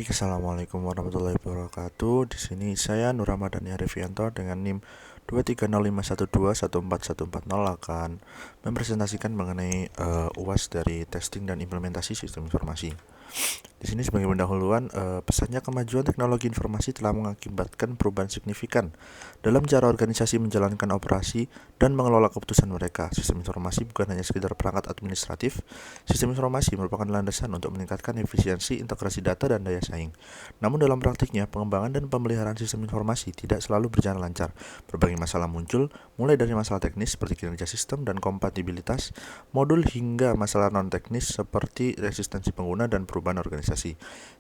Baik, assalamualaikum warahmatullahi wabarakatuh. Di sini saya Nur Ramadhani Arifianto dengan NIM 23051214140 akan mempresentasikan mengenai UAS dari testing dan implementasi sistem informasi. Di sini sebagai pendahuluan, pesannya kemajuan teknologi informasi telah mengakibatkan perubahan signifikan dalam cara organisasi menjalankan operasi dan mengelola keputusan mereka. Sistem informasi bukan hanya sekedar perangkat administratif. Sistem informasi merupakan landasan untuk meningkatkan efisiensi, integrasi data, dan daya saing. Namun dalam praktiknya, pengembangan dan pemeliharaan sistem informasi tidak selalu berjalan lancar. Berbagai masalah muncul, mulai dari masalah teknis seperti kinerja sistem dan kompatibilitas modul hingga masalah non-teknis seperti resistensi pengguna dan perubahan organisasi.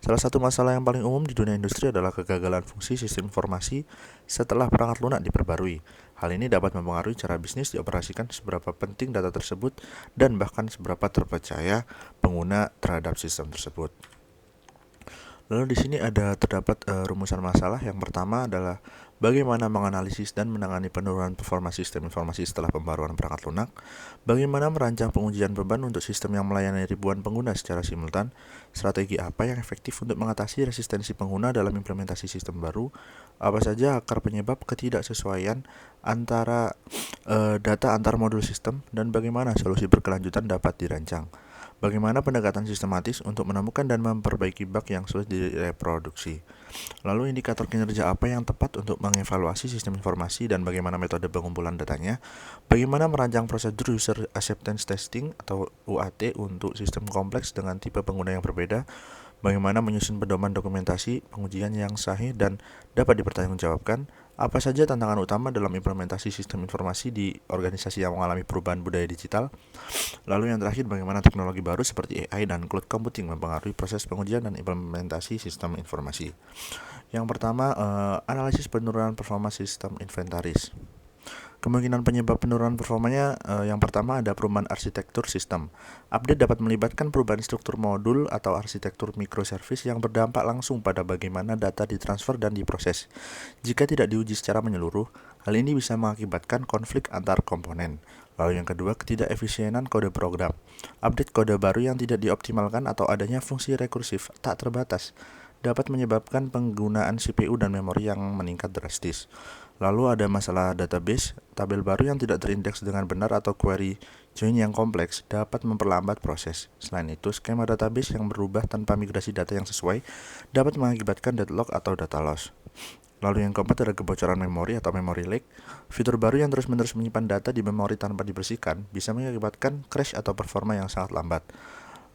Salah satu masalah yang paling umum di dunia industri adalah kegagalan fungsi sistem informasi setelah perangkat lunak diperbarui. Hal ini dapat mempengaruhi cara bisnis dioperasikan, seberapa penting data tersebut, dan bahkan seberapa terpercaya pengguna terhadap sistem tersebut. Lalu di sini terdapat rumusan masalah. Yang pertama adalah bagaimana menganalisis dan menangani penurunan performa sistem informasi setelah pembaruan perangkat lunak, bagaimana merancang pengujian beban untuk sistem yang melayani ribuan pengguna secara simultan, strategi apa yang efektif untuk mengatasi resistensi pengguna dalam implementasi sistem baru, apa saja akar penyebab ketidaksesuaian antara data antar modul sistem, dan bagaimana solusi berkelanjutan dapat dirancang. Bagaimana pendekatan sistematis untuk menemukan dan memperbaiki bug yang sulit direproduksi. Lalu indikator kinerja apa yang tepat untuk mengevaluasi sistem informasi dan bagaimana metode pengumpulan datanya. Bagaimana merancang prosedur user acceptance testing atau UAT untuk sistem kompleks dengan tipe pengguna yang berbeda. Bagaimana menyusun pedoman dokumentasi pengujian yang sahih dan dapat dipertanggungjawabkan. Apa saja tantangan utama dalam implementasi sistem informasi di organisasi yang mengalami perubahan budaya digital. Lalu yang terakhir, bagaimana teknologi baru seperti AI dan cloud computing mempengaruhi proses pengujian dan implementasi sistem informasi. Yang pertama, analisis penurunan performa sistem inventaris. Kemungkinan penyebab penurunan performanya, yang pertama ada perubahan arsitektur sistem. Update dapat melibatkan perubahan struktur modul atau arsitektur microservice yang berdampak langsung pada bagaimana data ditransfer dan diproses. Jika tidak diuji secara menyeluruh, hal ini bisa mengakibatkan konflik antar komponen. Lalu yang kedua, ketidakefisienan kode program. Update kode baru yang tidak dioptimalkan atau adanya fungsi rekursif tak terbatas dapat menyebabkan penggunaan CPU dan memori yang meningkat drastis. Lalu ada masalah database. Tabel baru yang tidak terindeks dengan benar atau query join yang kompleks dapat memperlambat proses. Selain itu, skema database yang berubah tanpa migrasi data yang sesuai dapat mengakibatkan deadlock atau data loss. Lalu yang keempat ada kebocoran memori atau memory leak. Fitur baru yang terus-menerus menyimpan data di memori tanpa dibersihkan bisa mengakibatkan crash atau performa yang sangat lambat.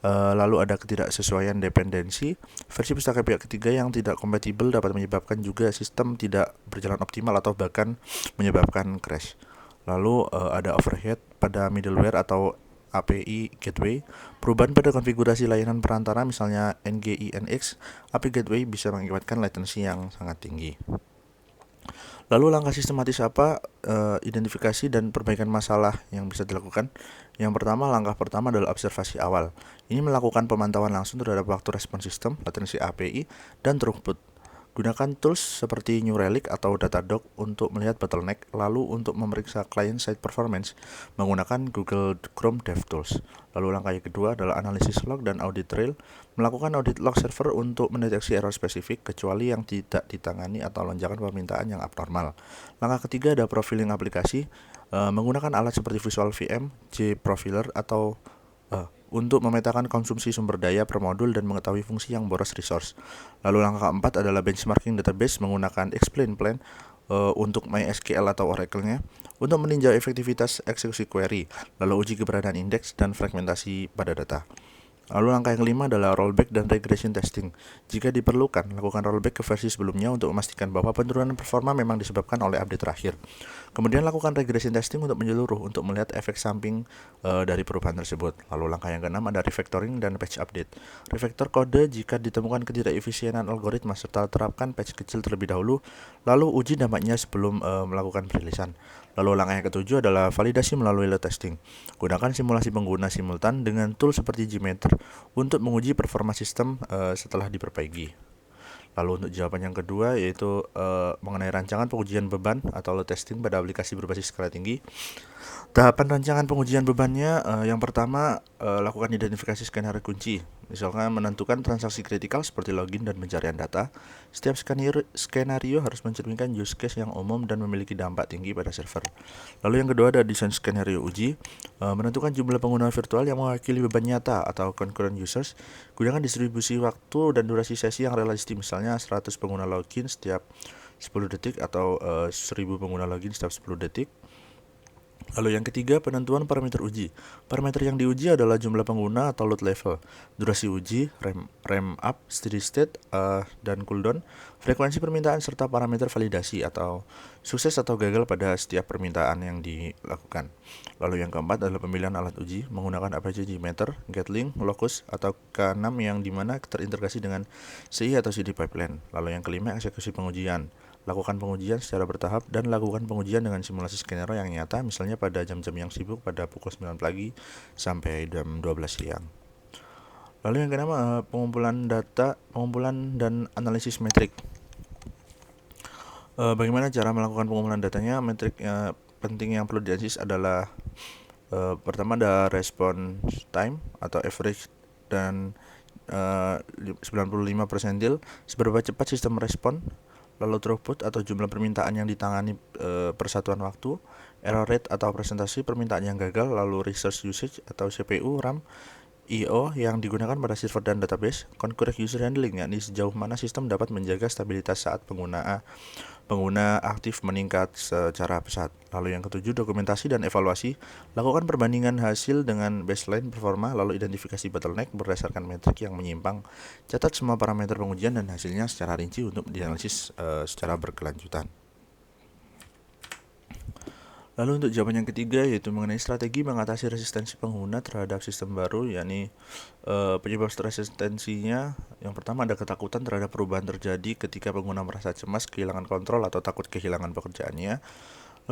Lalu ada ketidaksesuaian dependensi. Versi pustaka pihak ketiga yang tidak kompatibel dapat menyebabkan juga sistem tidak berjalan optimal atau bahkan menyebabkan crash. Lalu ada overhead pada middleware atau API gateway. Perubahan pada konfigurasi layanan perantara misalnya NGINX API gateway bisa mengakibatkan latency yang sangat tinggi. Lalu langkah sistematis apa identifikasi dan perbaikan masalah yang bisa dilakukan? Yang pertama, langkah pertama adalah observasi awal. Ini melakukan pemantauan langsung terhadap waktu respon sistem, latensi API, dan throughput. Gunakan tools seperti New Relic atau Datadog untuk melihat bottleneck, lalu untuk memeriksa client-side performance menggunakan Google Chrome DevTools. Lalu langkah yang kedua adalah analisis log dan audit trail. Melakukan audit log server untuk mendeteksi error spesifik, kecuali yang tidak ditangani atau lonjakan permintaan yang abnormal. Langkah ketiga ada profiling aplikasi. Menggunakan alat seperti Visual VM, JProfiler atau untuk memetakan konsumsi sumber daya per modul dan mengetahui fungsi yang boros resource. Lalu langkah keempat adalah benchmarking database menggunakan explain plan untuk MySQL atau Oracle-nya untuk meninjau efektivitas eksekusi query, lalu uji keberadaan indeks dan fragmentasi pada data. Lalu langkah yang kelima adalah rollback dan regression testing. Jika diperlukan, lakukan rollback ke versi sebelumnya untuk memastikan bahwa penurunan performa memang disebabkan oleh update terakhir. Kemudian lakukan regression testing untuk menyeluruh untuk melihat efek samping dari perubahan tersebut. Lalu langkah yang keenam ada refactoring dan patch update. Refactor kode jika ditemukan ketidakefisienan algoritma serta terapkan patch kecil terlebih dahulu, lalu uji dampaknya sebelum melakukan perilisan. Lalu langkah yang ketujuh adalah validasi melalui load testing. Gunakan simulasi pengguna simultan dengan tool seperti Gmeter untuk menguji performa sistem setelah diperbaiki. Lalu untuk jawaban yang kedua yaitu mengenai rancangan pengujian beban atau load testing pada aplikasi berbasis skala tinggi. Tahapan rancangan pengujian bebannya, yang pertama lakukan identifikasi skenario kunci. Misalkan menentukan transaksi kritikal seperti login dan pencarian data. Setiap skenario harus mencerminkan use case yang umum dan memiliki dampak tinggi pada server. Lalu yang kedua ada desain skenario uji, menentukan jumlah pengguna virtual yang mewakili beban nyata atau concurrent users. Gunakan distribusi waktu dan durasi sesi yang realistis, misalnya 100 pengguna login setiap 10 detik atau 1000 pengguna login setiap 10 detik. Lalu yang ketiga, penentuan parameter uji. Parameter yang diuji adalah jumlah pengguna atau load level, durasi uji, ramp up, steady state, dan cooldown, frekuensi permintaan, serta parameter validasi atau sukses atau gagal pada setiap permintaan yang dilakukan. Lalu yang keempat adalah pemilihan alat uji menggunakan APC Gmeter, Gatling, Locus, atau K6 yang dimana terintegrasi dengan CI atau CD pipeline. Lalu yang kelima, eksekusi pengujian. Lakukan pengujian secara bertahap dan lakukan pengujian dengan simulasi skenario yang nyata, misalnya pada jam-jam yang sibuk pada pukul 9 pagi sampai jam 12 siang. Lalu yang keenam, pengumpulan dan analisis metrik. Bagaimana cara melakukan pengumpulan datanya? Metrik penting yang perlu dianalisis adalah pertama ada response time atau average dan 95 persentil, seberapa cepat sistem respon. Lalu throughput atau jumlah permintaan yang ditangani per satuan waktu, error rate atau presentasi permintaan yang gagal, lalu resource usage atau CPU, RAM, I/O yang digunakan pada server dan database, concurrent user handling, yakni sejauh mana sistem dapat menjaga stabilitas saat pengguna aktif meningkat secara pesat. Lalu yang ketujuh, dokumentasi dan evaluasi. Lakukan perbandingan hasil dengan baseline performa, lalu identifikasi bottleneck berdasarkan metrik yang menyimpang. Catat semua parameter pengujian dan hasilnya secara rinci untuk dianalisis secara berkelanjutan. Lalu untuk jawaban yang ketiga yaitu mengenai strategi mengatasi resistensi pengguna terhadap sistem baru, yakni penyebab resistensinya. Yang pertama ada ketakutan terhadap perubahan terjadi ketika pengguna merasa cemas, kehilangan kontrol, atau takut kehilangan pekerjaannya.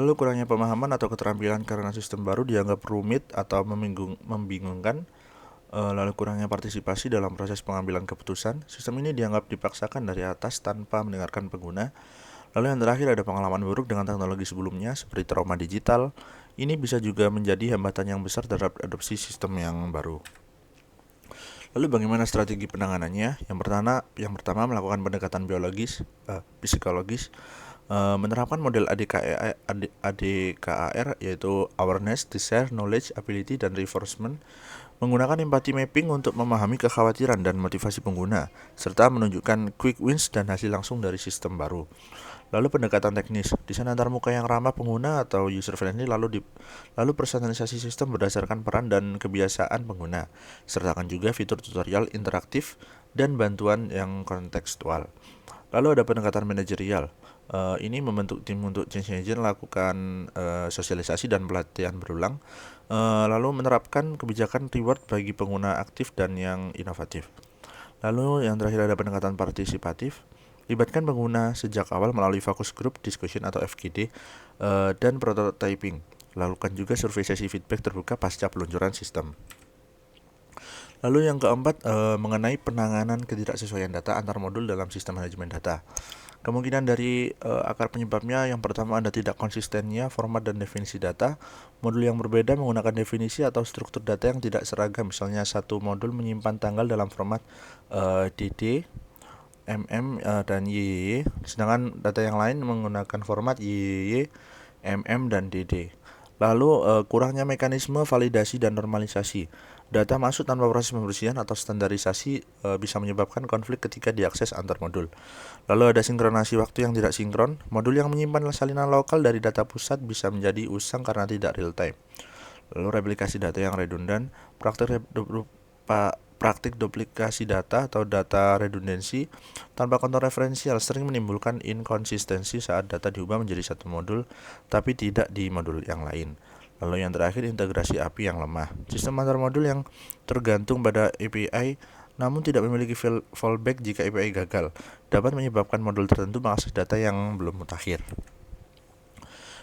Lalu kurangnya pemahaman atau keterampilan karena sistem baru dianggap rumit atau membingungkan. Lalu kurangnya partisipasi dalam proses pengambilan keputusan. Sistem ini dianggap dipaksakan dari atas tanpa mendengarkan pengguna. Lalu yang terakhir ada pengalaman buruk dengan teknologi sebelumnya seperti trauma digital. Ini bisa juga menjadi hambatan yang besar terhadap adopsi sistem yang baru. Lalu bagaimana strategi penanganannya? Yang pertama melakukan pendekatan psikologis, menerapkan model ADKAR yaitu awareness, desire, knowledge, ability, dan reinforcement. Menggunakan empathy mapping untuk memahami kekhawatiran dan motivasi pengguna, serta menunjukkan quick wins dan hasil langsung dari sistem baru. Lalu pendekatan teknis, desain antarmuka yang ramah pengguna atau user friendly, lalu personalisasi sistem berdasarkan peran dan kebiasaan pengguna. Sertakan juga fitur tutorial interaktif dan bantuan yang kontekstual. Lalu ada pendekatan manajerial. Ini membentuk tim untuk change agent, lakukan sosialisasi dan pelatihan berulang. Lalu menerapkan kebijakan reward bagi pengguna aktif dan yang inovatif. Lalu yang terakhir ada pendekatan partisipatif. Libatkan pengguna sejak awal melalui focus group, discussion atau FGD, dan prototyping. Lakukan juga survei sesi feedback terbuka pasca peluncuran sistem. Lalu yang keempat, mengenai penanganan ketidaksesuaian data antar modul dalam sistem manajemen data. Kemungkinan dari akar penyebabnya, yang pertama ada tidak konsistennya format dan definisi data. Modul yang berbeda menggunakan definisi atau struktur data yang tidak seragam. Misalnya satu modul menyimpan tanggal dalam format DD, dan YY, sedangkan data yang lain menggunakan format YY, dan DD. Lalu kurangnya mekanisme validasi dan normalisasi. Data masuk tanpa proses pembersihan atau standarisasi bisa menyebabkan konflik ketika diakses antar modul. Lalu ada sinkronasi waktu yang tidak sinkron. Modul yang menyimpan salinan lokal dari data pusat bisa menjadi usang karena tidak real time. Lalu replikasi data yang redundan. Praktik duplikasi data atau data redundansi tanpa kontrol referensial sering menimbulkan inkonsistensi saat data diubah menjadi satu modul tapi tidak di modul yang lain. Lalu yang terakhir, integrasi API yang lemah. Sistem antar modul yang tergantung pada API namun tidak memiliki fallback jika API gagal dapat menyebabkan modul tertentu mengakses data yang belum mutakhir.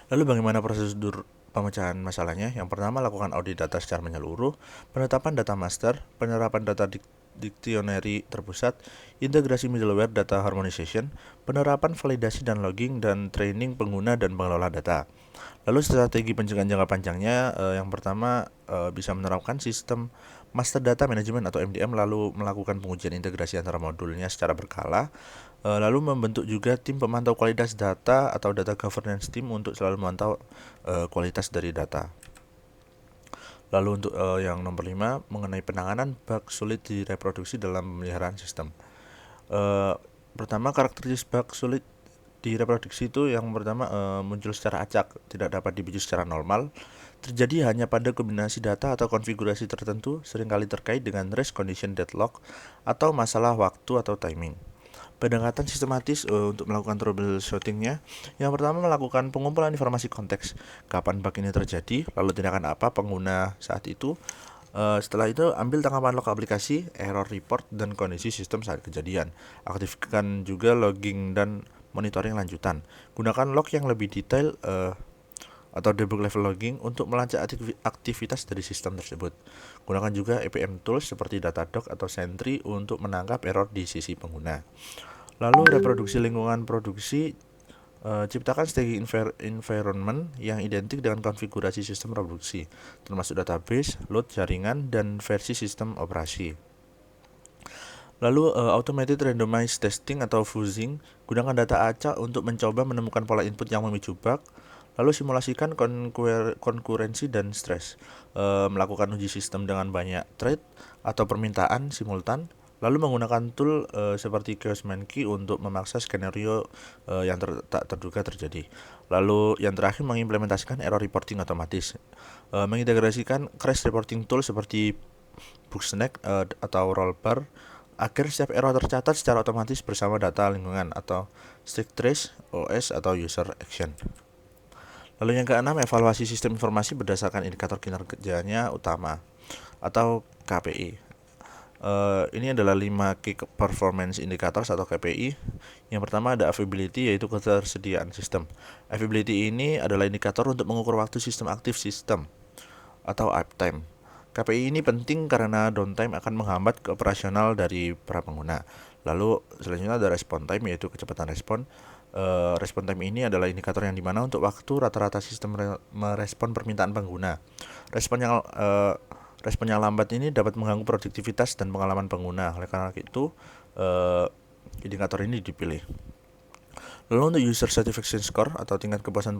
Lalu bagaimana prosedur pemecahan masalahnya? Yang pertama, lakukan audit data secara menyeluruh, penetapan data master, penerapan data dictionary terpusat, integrasi middleware data harmonization, penerapan validasi dan logging, dan training pengguna dan pengelola data. Lalu strategi pencegahan jangka panjangnya, yang pertama bisa menerapkan sistem Master Data Management atau MDM lalu melakukan pengujian integrasi antara modulnya secara berkala, lalu membentuk juga tim pemantau kualitas data atau data governance team untuk selalu memantau kualitas dari data. Lalu untuk yang nomor 5 mengenai penanganan bug sulit direproduksi dalam pemeliharaan sistem. Pertama, karakteristik bug sulit direproduksi itu yang pertama muncul secara acak, tidak dapat dipicu secara normal, terjadi hanya pada kombinasi data atau konfigurasi tertentu, seringkali terkait dengan race condition deadlock atau masalah waktu atau timing. Pendekatan sistematis untuk melakukan troubleshootingnya, yang pertama melakukan pengumpulan informasi konteks, kapan bug ini terjadi, lalu tindakan apa pengguna saat itu. Setelah itu ambil tangkapan log aplikasi, error report, dan kondisi sistem saat kejadian. Aktifkan juga logging dan monitoring lanjutan. Gunakan log yang lebih detail atau debug level logging untuk melacak aktivitas dari sistem tersebut. Gunakan juga APM tools seperti Datadog atau Sentry untuk menangkap error di sisi pengguna. Lalu reproduksi lingkungan produksi, ciptakan staging environment yang identik dengan konfigurasi sistem reproduksi, termasuk database, load jaringan, dan versi sistem operasi. Lalu automated randomized testing atau fuzzing, gunakan data acak untuk mencoba menemukan pola input yang memicu bug. Lalu simulasikan konkurensi dan stres, melakukan uji sistem dengan banyak thread atau permintaan simultan. Lalu menggunakan tool seperti Chaos Monkey untuk memaksa skenario yang tak terduga terjadi. Lalu yang terakhir mengimplementasikan error reporting otomatis, mengintegrasikan crash reporting tool seperti Bugsnag atau Rollbar agar setiap error tercatat secara otomatis bersama data lingkungan atau stack trace, OS atau user action. Lalu yang keenam, evaluasi sistem informasi berdasarkan indikator kinerjanya utama atau KPI. Ini adalah 5 Key Performance Indicators atau KPI. Yang pertama ada availability, yaitu ketersediaan sistem. Availability ini adalah indikator untuk mengukur waktu sistem aktif sistem atau uptime. KPI ini penting karena downtime akan menghambat keoperasional dari para pengguna. Lalu selanjutnya ada respon time, yaitu kecepatan respon. Respon time ini adalah indikator yang dimana untuk waktu rata-rata sistem merespon permintaan pengguna. Respon yang lambat ini dapat mengganggu produktivitas dan pengalaman pengguna. Oleh karena itu, indikator ini dipilih. Lalu untuk user satisfaction score atau tingkat kepuasan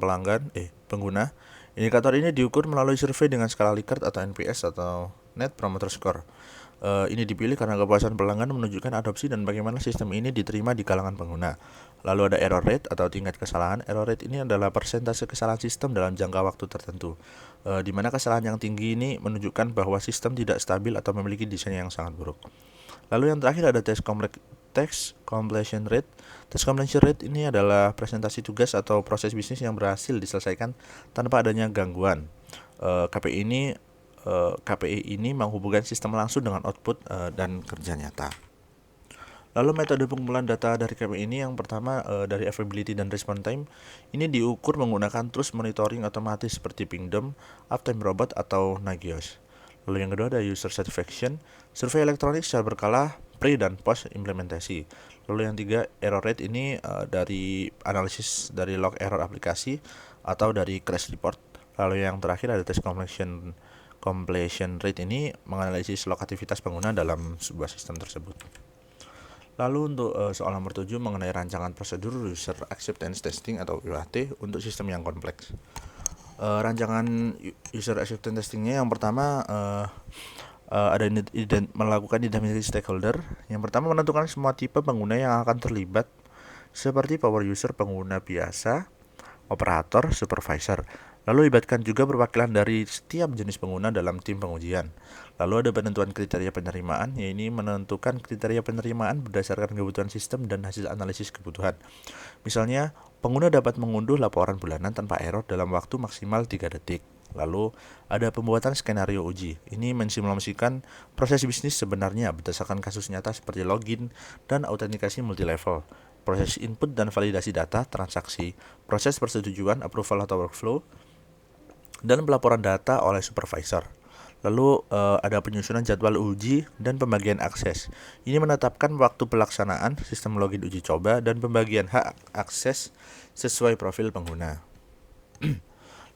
pengguna, indikator ini diukur melalui survei dengan skala Likert atau NPS atau Net Promoter Score. Ini dipilih karena kepuasan pelanggan menunjukkan adopsi dan bagaimana sistem ini diterima di kalangan pengguna. Lalu ada error rate atau tingkat kesalahan. Error rate ini adalah persentase kesalahan sistem dalam jangka waktu tertentu, di mana kesalahan yang tinggi ini menunjukkan bahwa sistem tidak stabil atau memiliki desain yang sangat buruk. Lalu yang terakhir ada test completion rate. Test completion rate ini adalah presentasi tugas atau proses bisnis yang berhasil diselesaikan tanpa adanya gangguan. KPI ini menghubungkan sistem langsung dengan output dan kerja nyata. Lalu metode pengumpulan data dari KPI ini yang pertama dari availability dan response time ini diukur menggunakan tools monitoring otomatis seperti Pingdom, Uptime Robot atau Nagios. Lalu yang kedua ada user satisfaction, survei elektronik secara berkala pre dan post implementasi. Lalu yang tiga, error rate ini dari analisis dari log error aplikasi atau dari crash report. Lalu yang terakhir ada test completion rate, ini menganalisis log aktivitas pengguna dalam sebuah sistem tersebut. Lalu untuk soal nomor 7 mengenai rancangan prosedur user acceptance testing atau UAT untuk sistem yang kompleks. Rancangan user acceptance testingnya yang pertama ada melakukan identifikasi stakeholder. Yang pertama menentukan semua tipe pengguna yang akan terlibat seperti power user, pengguna biasa, operator, supervisor. Lalu libatkan juga perwakilan dari setiap jenis pengguna dalam tim pengujian. Lalu ada penentuan kriteria penerimaan, yaitu menentukan kriteria penerimaan berdasarkan kebutuhan sistem dan hasil analisis kebutuhan. Misalnya, pengguna dapat mengunduh laporan bulanan tanpa error dalam waktu maksimal 3 detik. Lalu ada pembuatan skenario uji. Ini mensimulasikan proses bisnis sebenarnya berdasarkan kasus nyata seperti login dan autentikasi multilevel, proses input dan validasi data, transaksi, proses persetujuan, approval atau workflow, dan pelaporan data oleh supervisor. Lalu ada penyusunan jadwal uji dan pembagian akses. Ini menetapkan waktu pelaksanaan sistem login uji coba dan pembagian hak akses sesuai profil pengguna.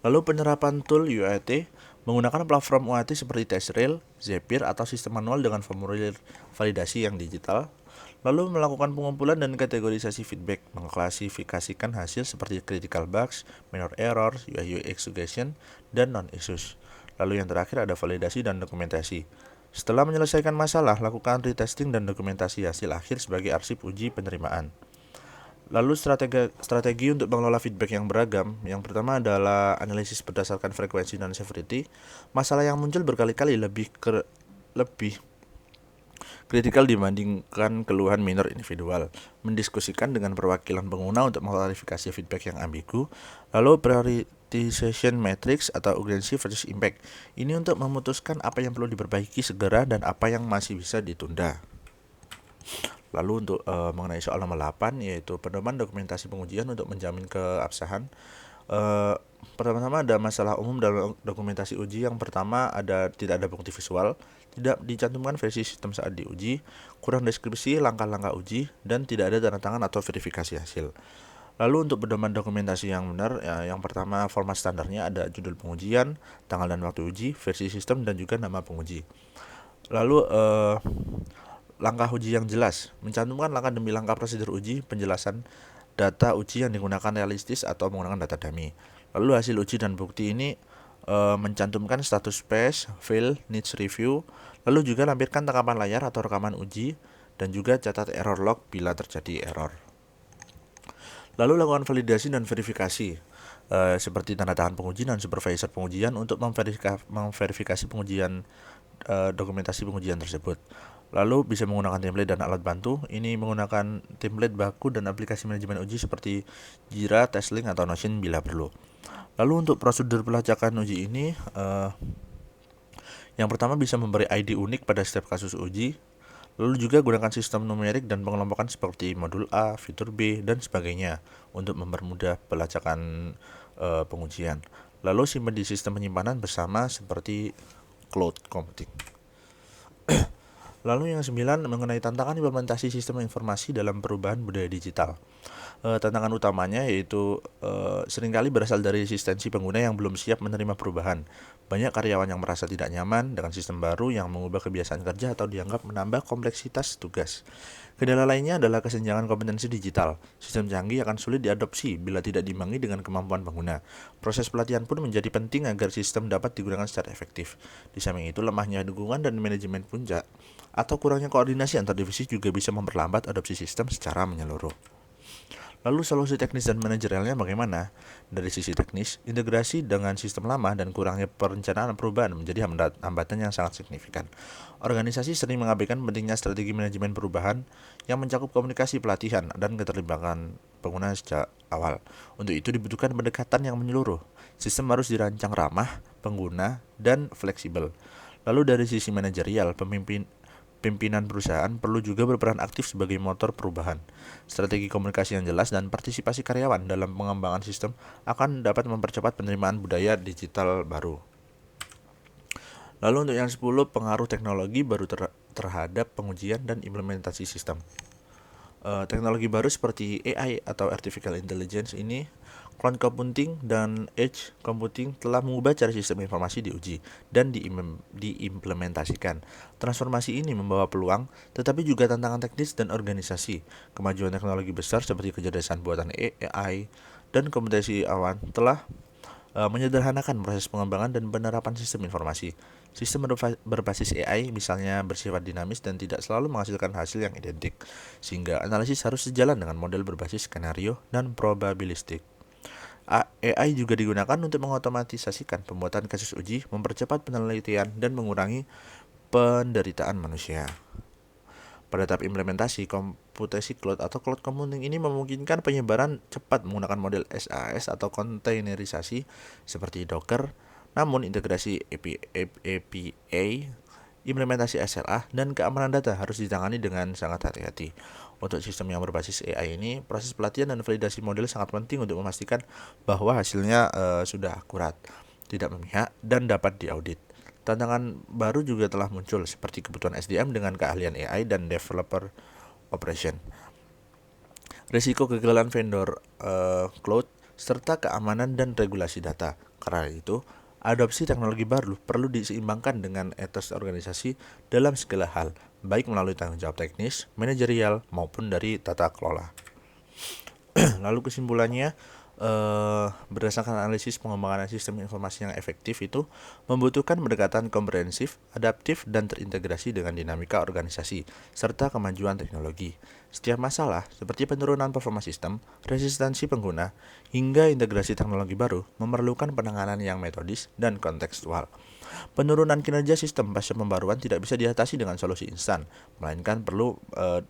Lalu penerapan tool UAT, Menggunakan platform UAT seperti TestRail, Zapier, atau sistem manual dengan formulir validasi yang digital. Lalu melakukan pengumpulan dan kategorisasi feedback, mengklasifikasikan hasil seperti critical bugs, minor errors, UI UX suggestion, dan non-issues. Lalu yang terakhir ada validasi dan dokumentasi. Setelah menyelesaikan masalah, lakukan retesting dan dokumentasi hasil akhir sebagai arsip uji penerimaan. Lalu strategi untuk mengelola feedback yang beragam. Yang pertama adalah analisis berdasarkan frekuensi dan severity. Masalah yang muncul berkali-kali lebih kritikal dibandingkan keluhan minor individual. Mendiskusikan dengan perwakilan pengguna untuk mengklarifikasi feedback yang ambigu. Lalu prioritization matrix atau urgency versus impact. Ini untuk memutuskan apa yang perlu diperbaiki segera dan apa yang masih bisa ditunda. Lalu untuk mengenai soal nomor 8, yaitu pedoman dokumentasi pengujian untuk menjamin keabsahan. Pertama-tama ada masalah umum dalam dokumentasi uji. Yang pertama tidak ada bukti visual, tidak dicantumkan versi sistem saat diuji, kurang deskripsi langkah-langkah uji, dan tidak ada tanda tangan atau verifikasi hasil. Lalu untuk pedoman dokumentasi yang benar, yang pertama format standarnya ada judul pengujian, tanggal dan waktu uji, versi sistem, dan juga nama penguji. Lalu langkah uji yang jelas, mencantumkan langkah demi langkah prosedur uji, penjelasan data uji yang digunakan realistis atau menggunakan data dummy. Lalu hasil uji dan bukti ini mencantumkan status pass, fail, needs review. Lalu juga lampirkan tangkapan layar atau rekaman uji, dan juga catat error log bila terjadi error. Lalu lakukan validasi dan verifikasi, seperti tanda tangan penguji dan supervisor pengujian untuk memverifikasi pengujian dokumentasi pengujian tersebut. Lalu bisa menggunakan template dan alat bantu. Ini menggunakan template baku dan aplikasi manajemen uji seperti Jira, TestLink, atau Notion bila perlu. Lalu untuk prosedur pelacakan uji ini, yang pertama bisa memberi ID unik pada setiap kasus uji. Lalu juga gunakan sistem numerik dan pengelompokan seperti modul A, fitur B, dan sebagainya untuk mempermudah pelacakan pengujian. Lalu simpan di sistem penyimpanan bersama seperti cloud computing. Lalu yang 9 mengenai tantangan implementasi sistem informasi dalam perubahan budaya digital. Tantangan utamanya yaitu seringkali berasal dari resistensi pengguna yang belum siap menerima perubahan. Banyak karyawan yang merasa tidak nyaman dengan sistem baru yang mengubah kebiasaan kerja atau dianggap menambah kompleksitas tugas. Kendala lainnya adalah kesenjangan kompetensi digital. Sistem canggih akan sulit diadopsi bila tidak diimbangi dengan kemampuan pengguna. Proses pelatihan pun menjadi penting agar sistem dapat digunakan secara efektif. Di samping itu, lemahnya dukungan dan manajemen puncak atau kurangnya koordinasi antar divisi juga bisa memperlambat adopsi sistem secara menyeluruh. Lalu solusi teknis dan manajerialnya bagaimana? Dari sisi teknis, integrasi dengan sistem lama dan kurangnya perencanaan perubahan menjadi hambatan yang sangat signifikan. Organisasi sering mengabaikan pentingnya strategi manajemen perubahan yang mencakup komunikasi, pelatihan, dan keterlibatan pengguna sejak awal. Untuk itu dibutuhkan pendekatan yang menyeluruh. Sistem harus dirancang ramah, pengguna, dan fleksibel. Lalu dari sisi manajerial, pimpinan perusahaan perlu juga berperan aktif sebagai motor perubahan. Strategi komunikasi yang jelas dan partisipasi karyawan dalam pengembangan sistem akan dapat mempercepat penerimaan budaya digital baru. Lalu untuk yang 10, pengaruh teknologi baru terhadap pengujian dan implementasi sistem. Teknologi baru seperti AI atau Artificial Intelligence ini, cloud computing, dan edge computing telah mengubah cara sistem informasi diuji dan diimplementasikan. Transformasi ini membawa peluang, tetapi juga tantangan teknis dan organisasi. Kemajuan teknologi besar seperti kecerdasan buatan AI dan komputasi awan telah menyederhanakan proses pengembangan dan penerapan sistem informasi. Sistem berbasis AI misalnya bersifat dinamis dan tidak selalu menghasilkan hasil yang identik, sehingga analisis harus sejalan dengan model berbasis skenario dan probabilistik. AI juga digunakan untuk mengotomatisasikan pembuatan kasus uji, mempercepat penelitian, dan mengurangi penderitaan manusia. Pada tahap implementasi, komputasi cloud atau cloud computing ini memungkinkan penyebaran cepat menggunakan model SaaS atau kontainerisasi seperti Docker. Namun integrasi API, implementasi SLA, dan keamanan data harus ditangani dengan sangat hati-hati. Untuk sistem yang berbasis AI ini, proses pelatihan dan validasi model sangat penting untuk memastikan bahwa hasilnya sudah akurat, tidak memihak, dan dapat diaudit. Tantangan baru juga telah muncul seperti kebutuhan SDM dengan keahlian AI dan developer operation. Risiko kegagalan vendor cloud serta keamanan dan regulasi data. Karena itu, Adopsi teknologi baru perlu diseimbangkan dengan etos organisasi dalam segala hal, baik melalui tanggung jawab teknis, manajerial, maupun dari tata kelola. Lalu kesimpulannya, berdasarkan analisis pengembangan sistem informasi yang efektif itu membutuhkan pendekatan komprehensif, adaptif, dan terintegrasi dengan dinamika organisasi, serta kemajuan teknologi. Setiap masalah, seperti penurunan performa sistem, resistensi pengguna, hingga integrasi teknologi baru, memerlukan penanganan yang metodis dan kontekstual. Penurunan kinerja sistem pasca pembaruan tidak bisa diatasi dengan solusi instan, melainkan perlu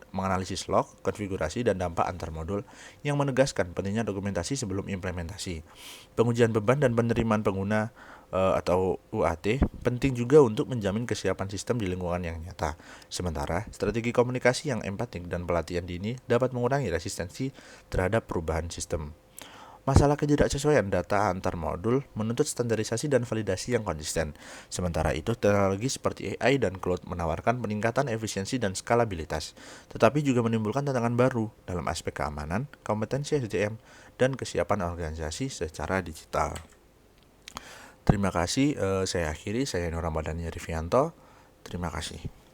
menganalisis log, konfigurasi, dan dampak antar modul yang menegaskan pentingnya dokumentasi sebelum implementasi. Pengujian beban dan penerimaan pengguna atau UAT penting juga untuk menjamin kesiapan sistem di lingkungan yang nyata. Sementara, strategi komunikasi yang empatik dan pelatihan dini dapat mengurangi resistensi terhadap perubahan sistem. Masalah ketidaksesuaian data antar modul menuntut standarisasi dan validasi yang konsisten. Sementara itu, teknologi seperti AI dan cloud menawarkan peningkatan efisiensi dan skalabilitas, tetapi juga menimbulkan tantangan baru dalam aspek keamanan, kompetensi SDM, dan kesiapan organisasi secara digital. Terima kasih, saya akhiri. Saya Nur Ramadhani Rivianto. Terima kasih.